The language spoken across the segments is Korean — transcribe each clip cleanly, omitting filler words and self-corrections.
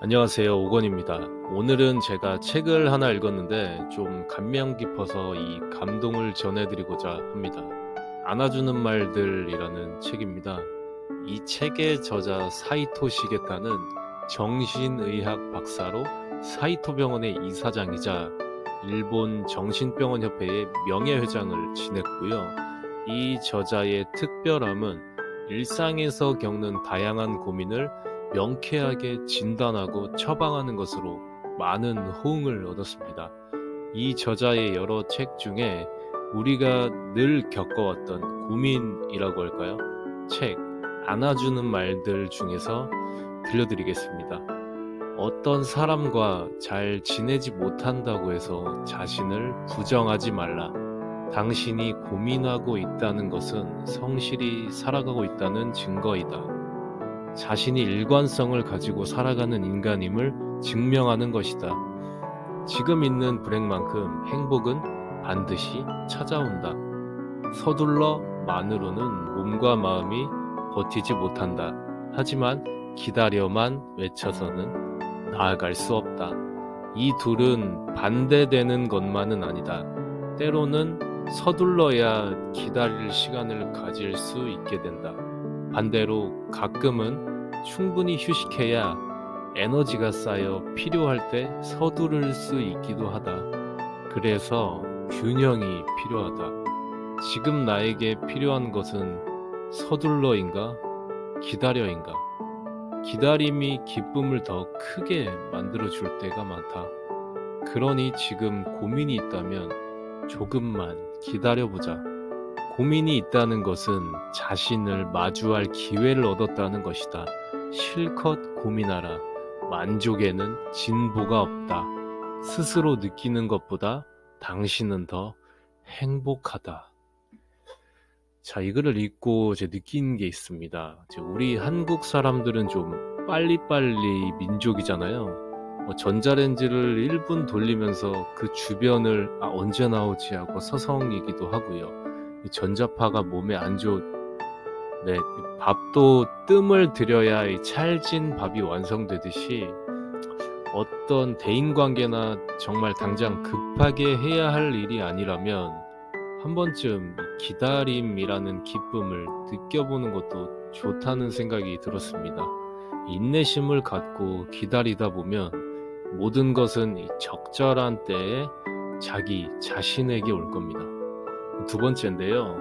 안녕하세요. 오건입니다. 오늘은 제가 책을 하나 읽었는데 좀 감명 깊어서 이 감동을 전해드리고자 합니다. 안아주는 말들이라는 책입니다. 이 책의 저자 사이토 시게타는 정신의학 박사로 사이토 병원의 이사장이자 일본 정신병원협회의 명예회장을 지냈고요. 이 저자의 특별함은 일상에서 겪는 다양한 고민을 명쾌하게 진단하고 처방하는 것으로 많은 호응을 얻었습니다. 이 저자의 여러 책 중에 우리가 늘 겪어왔던 고민이라고 할까요? 책, 안아주는 말들 중에서 들려드리겠습니다. 어떤 사람과 잘 지내지 못한다고 해서 자신을 부정하지 말라. 당신이 고민하고 있다는 것은 성실히 살아가고 있다는 증거이다. 자신이 일관성을 가지고 살아가는 인간임을 증명하는 것이다. 지금 있는 불행만큼 행복은 반드시 찾아온다. 서둘러만으로는 몸과 마음이 버티지 못한다. 하지만 기다려만 외쳐서는 나아갈 수 없다. 이 둘은 반대되는 것만은 아니다. 때로는 서둘러야 기다릴 시간을 가질 수 있게 된다. 반대로 가끔은 충분히 휴식해야 에너지가 쌓여 필요할 때 서두를 수 있기도 하다. 그래서 균형이 필요하다. 지금 나에게 필요한 것은 서둘러인가? 기다려인가? 기다림이 기쁨을 더 크게 만들어줄 때가 많다. 그러니 지금 고민이 있다면 조금만 기다려보자. 고민이 있다는 것은 자신을 마주할 기회를 얻었다는 것이다. 실컷 고민하라. 만족에는 진보가 없다. 스스로 느끼는 것보다 당신은 더 행복하다. 자, 이 글을 읽고 제 느낀 게 있습니다. 우리 한국 사람들은 좀 빨리빨리 민족이잖아요. 전자레인지를 1분 돌리면서 그 주변을 언제 나오지 하고 서성이기도 하고요. 전자파가 몸에 안 네, 밥도 뜸을 들여야 이 찰진 밥이 완성되듯이 어떤 대인관계나 정말 당장 급하게 해야 할 일이 아니라면 한 번쯤 기다림이라는 기쁨을 느껴보는 것도 좋다는 생각이 들었습니다. 인내심을 갖고 기다리다 보면 모든 것은 적절한 때에 자기 자신에게 올 겁니다. 두 번째인데요.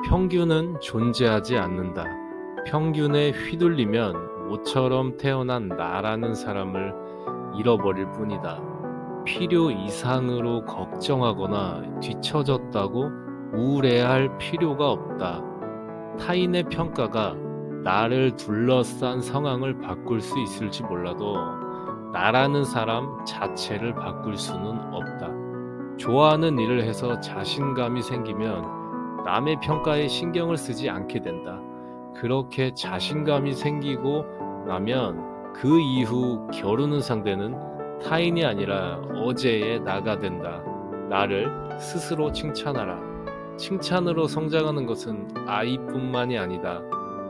평균은 존재하지 않는다. 평균에 휘둘리면 모처럼 태어난 나라는 사람을 잃어버릴 뿐이다. 필요 이상으로 걱정하거나 뒤처졌다고 우울해할 필요가 없다. 타인의 평가가 나를 둘러싼 상황을 바꿀 수 있을지 몰라도 나라는 사람 자체를 바꿀 수는 없다. 좋아하는 일을 해서 자신감이 생기면 남의 평가에 신경을 쓰지 않게 된다. 그렇게 자신감이 생기고 나면 그 이후 겨루는 상대는 타인이 아니라 어제의 나가 된다. 나를 스스로 칭찬하라. 칭찬으로 성장하는 것은 아이뿐만이 아니다.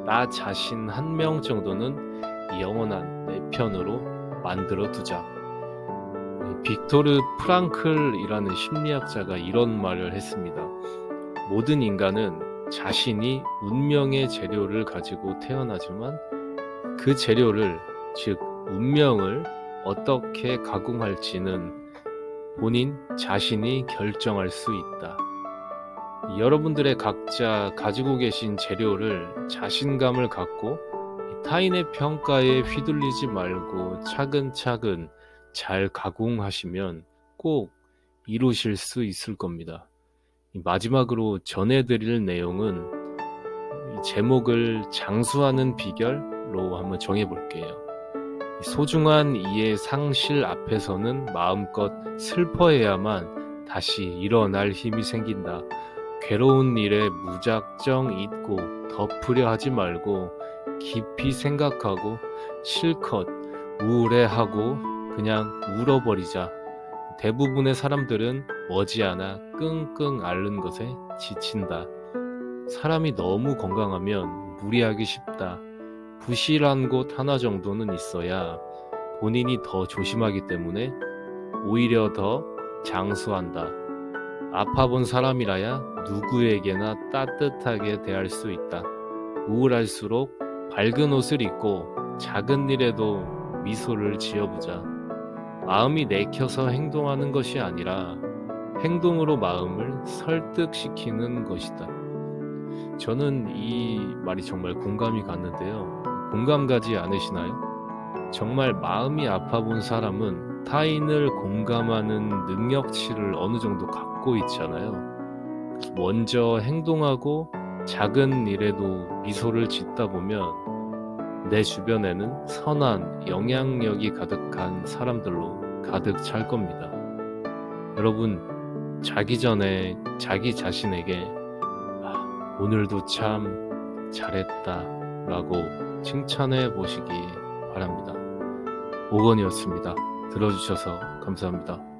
나 자신 한 명 정도는 영원한 내 편으로 만들어 두자. 빅토르 프랑클이라는 심리학자가 이런 말을 했습니다. 모든 인간은 자신이 운명의 재료를 가지고 태어나지만 그 재료를, 즉 운명을 어떻게 가공할지는 본인 자신이 결정할 수 있다. 여러분들의 각자 가지고 계신 재료를 자신감을 갖고 타인의 평가에 휘둘리지 말고 차근차근 잘 가공하시면 꼭 이루실 수 있을 겁니다. 마지막으로 전해드릴 내용은 제목을 장수하는 비결로 한번 정해볼게요. 소중한 이의 상실 앞에서는 마음껏 슬퍼해야만 다시 일어날 힘이 생긴다. 괴로운 일에 무작정 잊고 덮으려 하지 말고 깊이 생각하고 실컷 우울해하고 그냥 울어버리자. 대부분의 사람들은 머지않아 끙끙 앓는 것에 지친다. 사람이 너무 건강하면 무리하기 쉽다. 부실한 곳 하나 정도는 있어야 본인이 더 조심하기 때문에 오히려 더 장수한다. 아파본 사람이라야 누구에게나 따뜻하게 대할 수 있다. 우울할수록 밝은 옷을 입고 작은 일에도 미소를 지어보자. 마음이 내켜서 행동하는 것이 아니라 행동으로 마음을 설득시키는 것이다. 저는 이 말이 정말 공감이 갔는데요. 공감 가지 않으시나요? 정말 마음이 아파본 사람은 타인을 공감하는 능력치를 어느 정도 갖고 있잖아요. 먼저 행동하고 작은 일에도 미소를 짓다 보면 내 주변에는 선한 영향력이 가득한 사람들로 가득 찰 겁니다. 여러분, 자기 전에 자기 자신에게 오늘도 참 잘했다 라고 칭찬해 보시기 바랍니다. 오건이었습니다. 들어주셔서 감사합니다.